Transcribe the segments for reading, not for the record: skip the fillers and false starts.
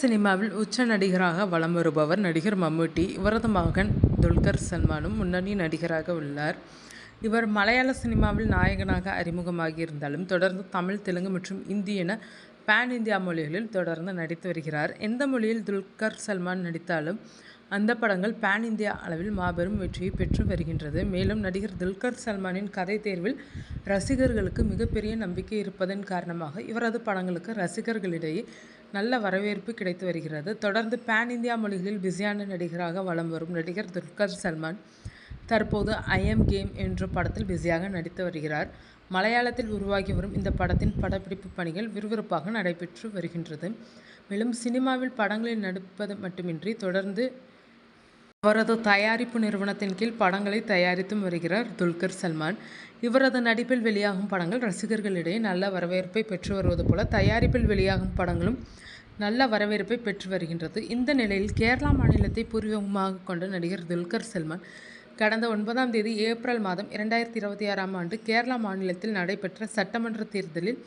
சினிமாவில் உச்ச நடிகராக வலம் வருபவர் நடிகர் மம்முட்டி. இவரது மகன் துல்கர் சல்மானும் முன்னணி நடிகராக உள்ளார். இவர் மலையாள சினிமாவில் நாயகனாக அறிமுகமாகியிருந்தாலும் தொடர்ந்து தமிழ், தெலுங்கு மற்றும் இந்தி என பேன் இந்தியா மொழிகளில் தொடர்ந்து நடித்து வருகிறார். எந்த மொழியில் துல்கர் சல்மான் நடித்தாலும் அந்த படங்கள் பேன் இந்தியா அளவில் மாபெரும் வெற்றியை பெற்று வருகின்றது. மேலும் நடிகர் துல்கர் சல்மானின் கதை தேர்வில் ரசிகர்களுக்கு மிகப்பெரிய நம்பிக்கை இருப்பதன் காரணமாக இவரது படங்களுக்கு ரசிகர்களிடையே நல்ல வரவேற்பு கிடைத்து வருகிறது. தொடர்ந்து பேன் இந்தியா மொழிகளில் பிஸியான நடிகராக வலம் வரும் நடிகர் துல்கர் சல்மான் தற்போது ஐ எம் கேம் என்ற படத்தில் பிஸியாக நடித்து வருகிறார். மலையாளத்தில் உருவாகி வரும் இந்த படத்தின் படப்பிடிப்பு பணிகள் விறுவிறுப்பாக நடைபெற்று வருகின்றது. மேலும் சினிமாவில் படங்களில் நடிப்பது மட்டுமின்றி தொடர்ந்து அவரது தயாரிப்பு நிறுவனத்தின் கீழ் படங்களை தயாரித்தும் வருகிறார் துல்கர் சல்மான். இவரது நடிப்பில் வெளியாகும் படங்கள் ரசிகர்களிடையே நல்ல வரவேற்பை பெற்று வருவது போல தயாரிப்பில் வெளியாகும் படங்களும் நல்ல வரவேற்பை பெற்று வருகின்றது. இந்த நிலையில் கேரளா மாநிலத்தை பூர்வீகமாக கொண்ட நடிகர் துல்கர் சல்மான் கடந்த 9ஆம் தேதி ஏப்ரல் மாதம் 2026ஆம் ஆண்டு கேரளா மாநிலத்தில் நடைபெற்ற சட்டமன்ற தேர்தலில்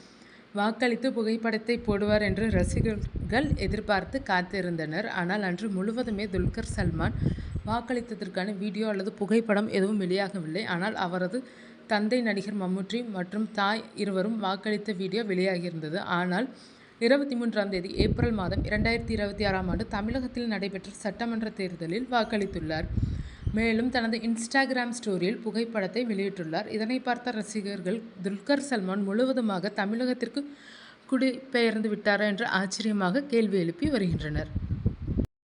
வாக்களித்து புகைப்படத்தை போடுவார் என்று ரசிகர்கள் எதிர்பார்த்து காத்திருந்தனர். ஆனால் அன்று முழுவதுமே துல்கர் சல்மான் வாக்களித்ததற்கான வீடியோ அல்லது புகைப்படம் எதுவும் வெளியாகவில்லை. ஆனால் அவரது தந்தை நடிகர் மம்முட்டி மற்றும் தாய் இருவரும் வாக்களித்த வீடியோ வெளியாகியிருந்தது. ஆனால் 23ஆம் தேதி ஏப்ரல் மாதம் 2026ஆம் ஆண்டு தமிழகத்தில் நடைபெற்ற சட்டமன்ற தேர்தலில் வாக்களித்துள்ளார். மேலும் தனது இன்ஸ்டாகிராம் ஸ்டோரியில் புகைப்படத்தை வெளியிட்டுள்ளார். இதனை பார்த்த ரசிகர்கள் துல்கர் சல்மான் முழுவதுமாக தமிழகத்திற்கு குடிபெயர்ந்து விட்டாரா என்று ஆச்சரியமாக கேள்வி எழுப்பி வருகின்றனர்.